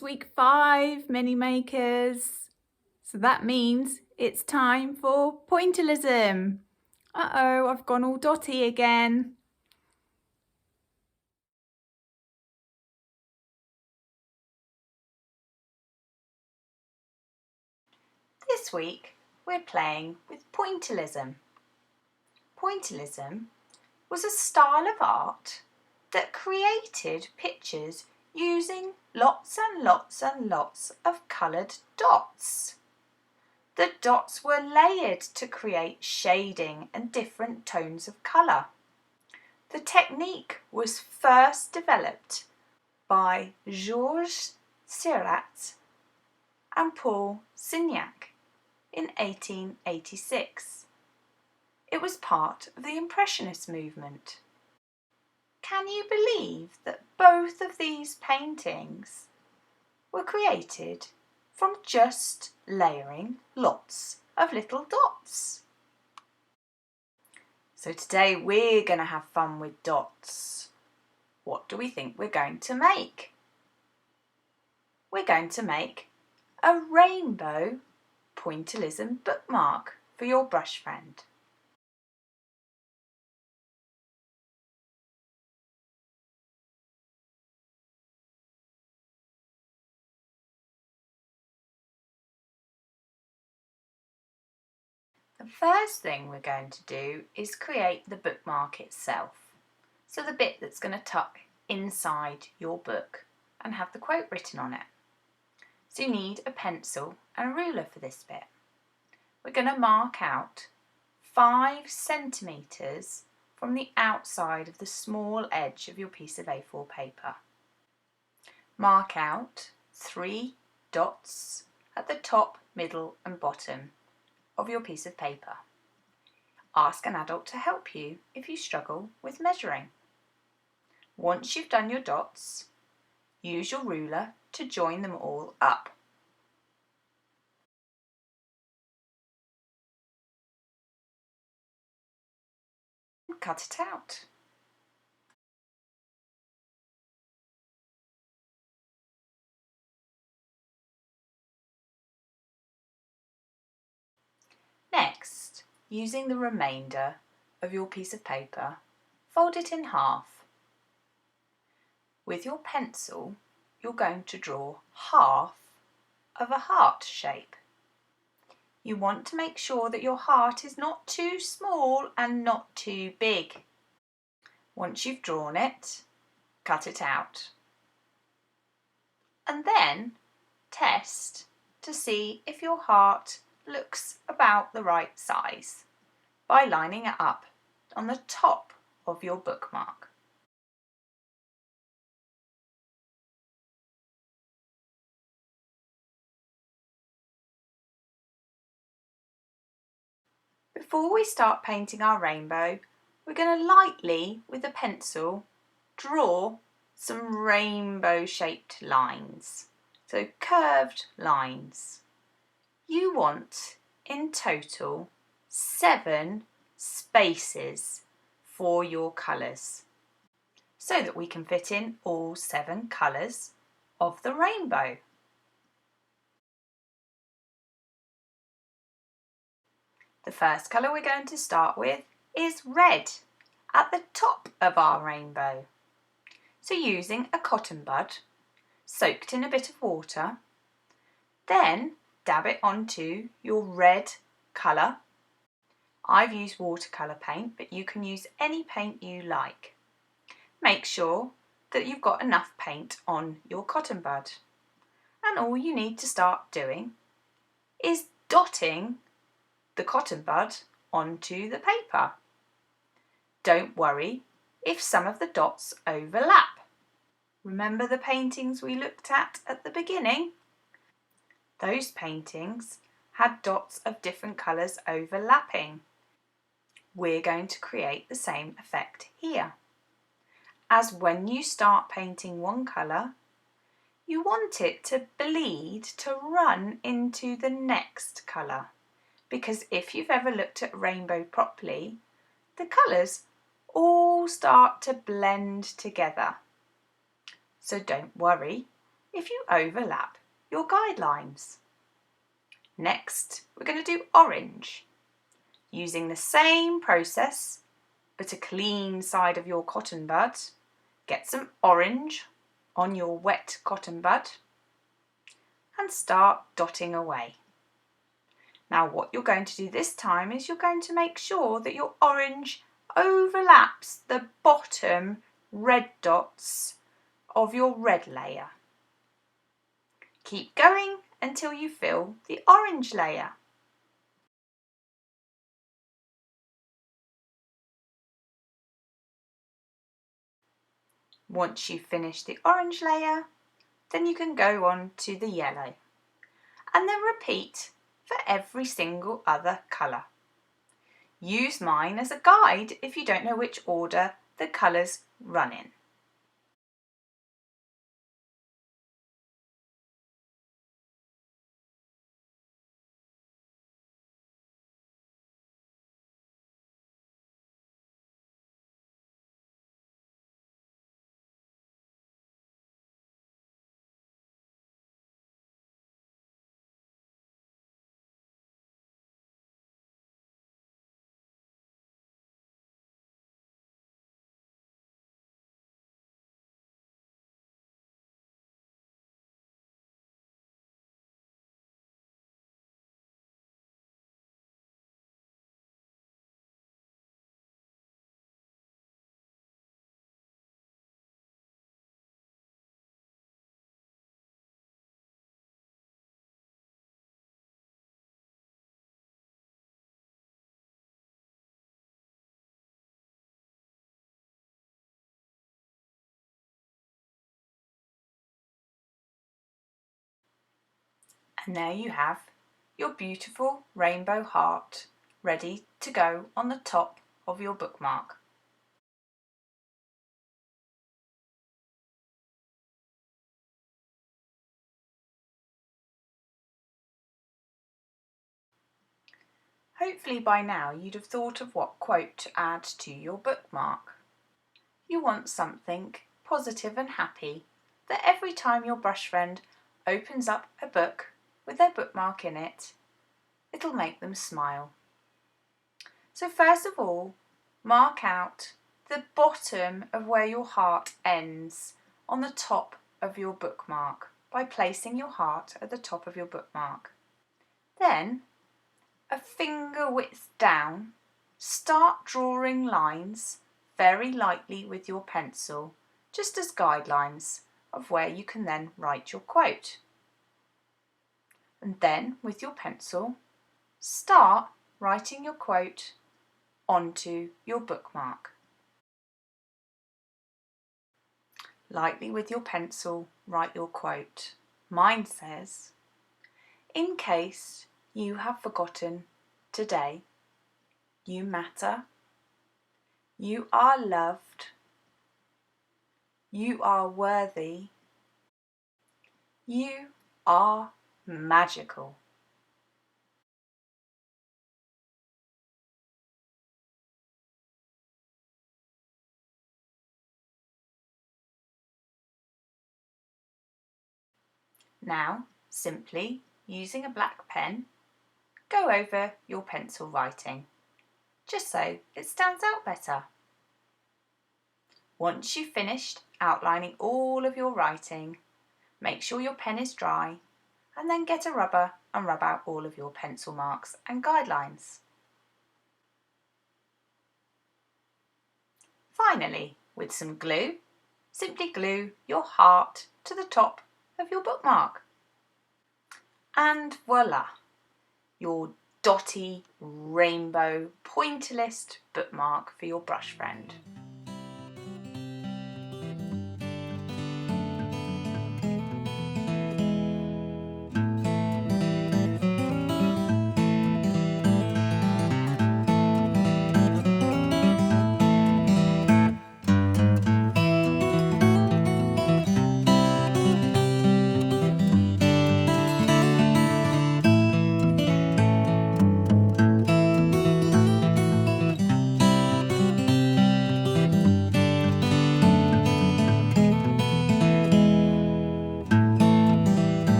It's week 5, mini makers. So that means it's time for pointillism. Uh-oh, I've gone all dotty again. This week we're playing with pointillism. Pointillism was a style of art that created pictures using lots and lots and lots of coloured dots. The dots were layered to create shading and different tones of colour. The technique was first developed by Georges Seurat and Paul Signac in 1886. It was part of the Impressionist Movement. Can you believe that both of these paintings were created from just layering lots of little dots? So today we're going to have fun with dots. What do we think we're going to make? We're going to make a rainbow pointillism bookmark for your brush friend. The first thing we're going to do is create the bookmark itself. So the bit that's going to tuck inside your book and have the quote written on it. So you need a pencil and a ruler for this bit. We're going to mark out 5 centimetres from the outside of the small edge of your piece of A4 paper. Mark out 3 dots at the top, middle and bottom of your piece of paper. Ask an adult to help you if you struggle with measuring. Once you've done your dots, use your ruler to join them all up. And cut it out. Next, using the remainder of your piece of paper, fold it in half. With your pencil, you're going to draw half of a heart shape. You want to make sure that your heart is not too small and not too big. Once you've drawn it, cut it out. And then test to see if your heart looks about the right size by lining it up on the top of your bookmark. Before we start painting our rainbow, we're going to lightly, with a pencil, draw some rainbow-shaped lines. So curved lines. You want, in total, 7 spaces for your colours, so that we can fit in all 7 colours of the rainbow. The first colour we're going to start with is red at the top of our rainbow. So using a cotton bud soaked in a bit of water, then dab it onto your red colour. I've used watercolour paint, but you can use any paint you like. Make sure that you've got enough paint on your cotton bud. And all you need to start doing is dotting the cotton bud onto the paper. Don't worry if some of the dots overlap. Remember the paintings we looked at the beginning? Those paintings had dots of different colours overlapping. We're going to create the same effect here. As when you start painting one colour, you want it to bleed, to run into the next colour. Because if you've ever looked at a rainbow properly, the colours all start to blend together. So don't worry if you overlap your guidelines. Next, we're going to do orange. Using the same process, but a clean side of your cotton bud, get some orange on your wet cotton bud and start dotting away. Now what you're going to do this time is you're going to make sure that your orange overlaps the bottom red dots of your red layer. Keep going until you fill the orange layer. Once you've finished the orange layer, then you can go on to the yellow and then repeat for every single other colour. Use mine as a guide if you don't know which order the colours run in. And there you have your beautiful rainbow heart ready to go on the top of your bookmark. Hopefully by now you'd have thought of what quote to add to your bookmark. You want something positive and happy that every time your brush friend opens up a book with their bookmark in it, it'll make them smile. So first of all, mark out the bottom of where your heart ends on the top of your bookmark by placing your heart at the top of your bookmark. Then, a finger width down, start drawing lines very lightly with your pencil, just as guidelines of where you can then write your quote. And then, with your pencil, start writing your quote onto your bookmark. Lightly with your pencil, write your quote. Mine says, "In case you have forgotten today, you matter, you are loved, you are worthy, you are magical." Now, simply using a black pen, go over your pencil writing, just so it stands out better. Once you've finished outlining all of your writing, make sure your pen is dry and then get a rubber and rub out all of your pencil marks and guidelines. Finally, with some glue, simply glue your heart to the top of your bookmark. And voila, your dotty rainbow pointillist bookmark for your brush friend.